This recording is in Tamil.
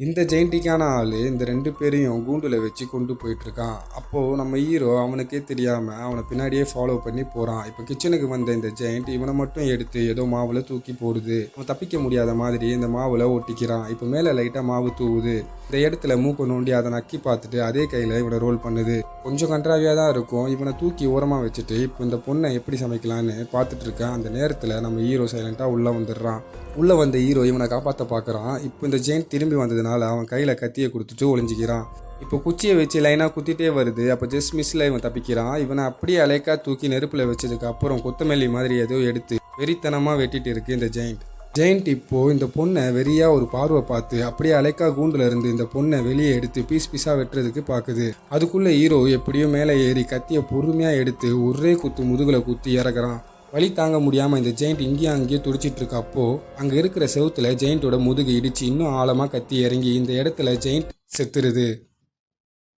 இந்த ஜெயிண்டிக்கான ஆள் இந்த 2 பேரையும் கூண்டில் வச்சு கொண்டு போயிட்டுருக்கான். அப்போது நம்ம ஹீரோ அவனுக்கே தெரியாமல் அவனை பின்னாடியே ஃபாலோ பண்ணி போகிறான். இப்போ கிச்சனுக்கு வந்த இந்த ஜெயிண்ட் இவனை மட்டும் எடுத்து ஏதோ மாவில் தூக்கி போடுது. அவன் தப்பிக்க முடியாத மாதிரி இந்த மாவில் ஒட்டிக்கிறான். இப்போ மேலே லைட்டாக மாவு தூவுது. இந்த இடத்துல மூக்கை நோண்டி அதை நக்கி பார்த்துட்டு அதே கையில் இவனை ரோல் பண்ணுது. கொஞ்சம் கன்றாவியாக தான் இருக்கும். இவனை தூக்கி ஓரமாக வச்சுட்டு இப்போ இந்த பொண்ணை எப்படி சமைக்கலான்னு பார்த்துட்டு இருக்கான். அந்த நேரத்தில் நம்ம ஹீரோ சைலண்ட்டாக உள்ளே வந்துடுறான். உள்ளே வந்த ஹீரோ இவனை காப்பாற்ற பார்க்குறான். இப்போ இந்த ஜெயிண்ட் திரும்பி வந்ததுனால அவன் கையில் கத்தியை கொடுத்துட்டு ஒளிஞ்சிக்கிறான். இப்போ குச்சியை வச்சு லைனாக குத்திட்டே வருது. அப்போ ஜஸ்ட் மிஸ்ஸில் இவன் தப்பிக்கிறான். இவனை அப்படியே அலைக்கா தூக்கி நெருப்பில் வச்சதுக்கு அப்புறம் கொத்தமல்லி மாதிரி ஏதோ எடுத்து வெறித்தனமாக வெட்டிட்டு இருக்கு இந்த ஜெயிண்ட் இப்போது இந்த பொண்ணை வெறியாக ஒரு பார்வை பார்த்து அப்படியே அலைக்கா கூண்டில் இருந்து இந்த பொண்ணை வெளியே எடுத்து பீஸ் பீஸாக வெட்டுறதுக்கு பார்க்குது. அதுக்குள்ளே ஹீரோ எப்படியோ மேலே ஏறி கத்தியை பொறுமையாக எடுத்து ஒரே குத்து முதுகில் குத்தி இறக்குறான். வலி தாங்க முடியாமல் இந்த ஜெயிண்ட் இங்கேயும் அங்கேயும் துடிச்சிட்டு இருக்கப்போ அங்கே இருக்கிற செவுத்துல ஜெயிண்டோட முதுகு இடிச்சு இன்னும் ஆழமாக கத்தி இறங்கி இந்த இடத்துல ஜெயிண்ட் செத்துருது.